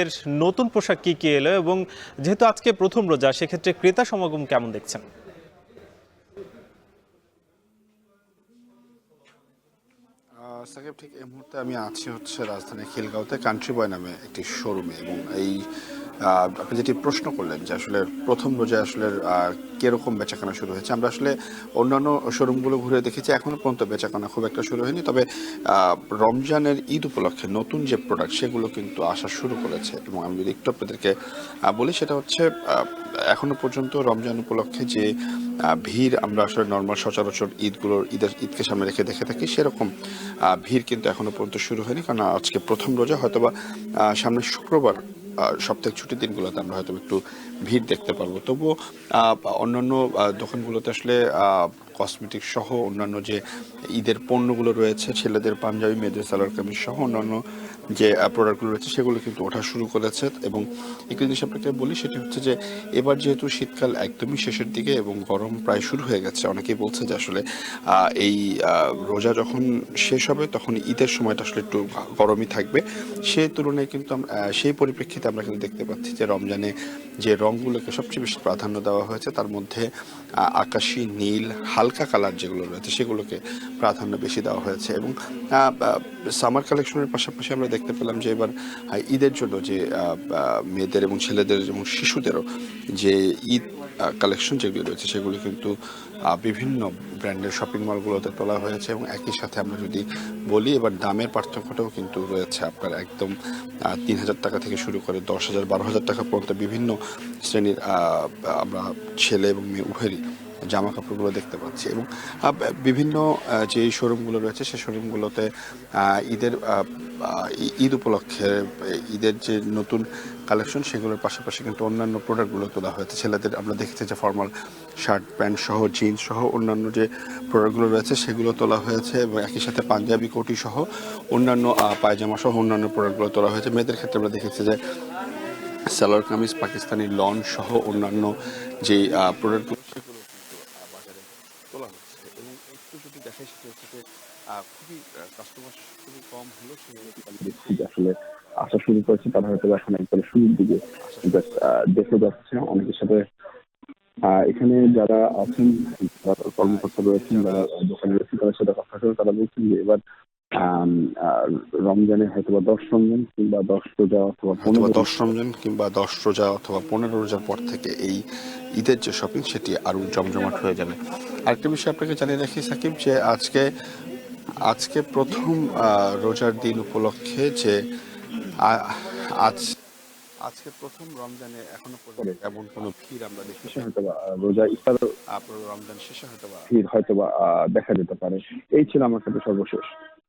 উপলক্ষের নতুন পোশাক কি কি এলো, এবং যেহেতু আজকে প্রথম রোজা সেক্ষেত্রে ক্রেতা সমাগম কেমন দেখছেন? সাকিব, ঠিক এই মুহূর্তে আমি আছি হচ্ছে রাজধানী খিলগাঁওতে কান্ট্রি বয় নামে একটি শোরুমে। এবং এই আপনি যেটি প্রশ্ন করলেন যে আসলে প্রথম রোজায় আসলে কিরকম বেচাকেনা শুরু হয়েছে, আমরা আসলে অন্যান্য শোরুমগুলো ঘুরে দেখেছি এখনো পর্যন্ত বেচাকেনা খুব একটা শুরু হয়নি। তবে রমজানের ঈদ উপলক্ষে নতুন যে প্রোডাক্ট সেগুলো কিন্তু আসা শুরু করেছে। এবং আমি যদি একটু আপনাদেরকে বলি, সেটা হচ্ছে এখনো পর্যন্ত রমজান উপলক্ষে যে ভিড় আমরা আসলে নর্মাল সচরাচর ঈদকে সামনে রেখে দেখে থাকি, সেরকম ভিড় কিন্তু এখনো পর্যন্ত শুরু হয়নি। কারণ আজকে প্রথম রোজা, হয়তোবা সামনের শুক্রবার সপ্তাহে ছুটির দিনগুলোতে আমরা হয়তো একটু ভিড় দেখতে পারবো। তবুও অন্যান্য দোকানগুলোতে আসলে কসমেটিক সহ অন্যান্য যে ঈদের পণ্যগুলো রয়েছে, ছেলেদের পাঞ্জাবি, মেয়েদের সালোয়ার কামিজ সহ অন্যান্য যে প্রোডাক্টগুলো রয়েছে সেগুলো কিন্তু ওঠা শুরু করেছে। এবং একটি জিনিস আপনাকে বলি, সেটি হচ্ছে যে এবার যেহেতু শীতকাল একদমই শেষের দিকে এবং গরম প্রায় শুরু হয়ে গেছে, অনেকেই বলছে যে আসলে এই রোজা যখন শেষ হবে তখন ঈদের সময়টা আসলে একটু গরমই থাকবে। সেই তুলনায় কিন্তু সেই পরিপ্রেক্ষিতে আমরা কিন্তু দেখতে পাচ্ছি যে রমজানে যে রঙগুলোকে সবচেয়ে বেশি প্রাধান্য দেওয়া হয়েছে তার মধ্যে আকাশি, নীল, হালকা কালার যেগুলো রয়েছে সেগুলোকে প্রাধান্য বেশি দেওয়া হয়েছে। এবং সামার কালেকশনের পাশাপাশি আমরা দেখতে পেলাম যে এবার ঈদের জন্য যে মেয়েদের এবং ছেলেদের এবং শিশুদেরও যে ঈদ কালেকশন যেগুলো রয়েছে সেগুলো কিন্তু বিভিন্ন ব্র্যান্ডের শপিং মলগুলোতে তোলা হয়েছে। এবং একই সাথে আমরা যদি বলি, এবার দামের পার্থক্যটাও কিন্তু রয়েছে। আপনার একদম ৩,০০০ টাকা থেকে শুরু করে ১০,০০০, ১২,০০০ টাকা পর্যন্ত বিভিন্ন শ্রেণীর আমরা ছেলে এবং মেয়ে উভয়েরই জামা কাপড়গুলো দেখতে পাচ্ছি। এবং বিভিন্ন যে শোরুমগুলো রয়েছে সেই শোরুমগুলোতে ঈদের ঈদ উপলক্ষে ঈদের যে নতুন কালেকশন সেগুলোর পাশাপাশি কিন্তু অন্যান্য প্রোডাক্টগুলো তোলা হয়েছে। ছেলেদের আমরা দেখেছি যে ফর্মাল শার্ট, প্যান্ট সহ, জিন্স সহ অন্যান্য যে প্রোডাক্টগুলো রয়েছে সেগুলো তোলা হয়েছে। এবং একই সাথে পাঞ্জাবি, কোটি সহ অন্যান্য পায়জামা সহ অন্যান্য প্রোডাক্টগুলো তোলা হয়েছে। মেয়েদের ক্ষেত্রে আমরা দেখেছি যে সালোয়ার কামিজ, পাকিস্তানি লন সহ অন্যান্য যে প্রোডাক্টগুলো সেগুলো কিন্তু বাজারে তোলা হচ্ছে। এবং একটু যদি দেখাই, সেটা হচ্ছে যে খুবই কাস্টমার খুবই কম হলো, সেগুলো আমি দেখছি যে আসলে আসা শুরু করেছে। তারা হয়তো এখন একবারে শুরুর দিকে জাস্ট দেখে যাচ্ছে অনেকের সাথে। এখানে যারা আছেন, যারা কর্মকর্তা রয়েছেন, যারা দোকানে রয়েছেন, তাদের সাথে কথা বলে তারা বলছেন যে এবার আম, আহ, রমজানে হয়তোবা 10 রমজান কিংবা 10 রোজা অথবা 15 রোজার পর থেকে এই ঈদের যে শপিং সেটি আরো জমজমাট হয়ে যাবে। আরেকটা বিষয় আপনাকে জানিয়ে রাখি সাকিব, যে আজকে আজকে প্রথম রোজার দিন উপলক্ষে যে আ- আজ আজকে প্রথম রমজানে এখনো পর্যন্ত এমন কোনো ভিড় আমরা দেখতে পাই হয়তোবা রোজা ইফতার রমজান শেষে হয়তোবা ভিড় হয়তোবা দেখা যেতে পারে। এই ছিল আমার কাছে সর্বশেষ।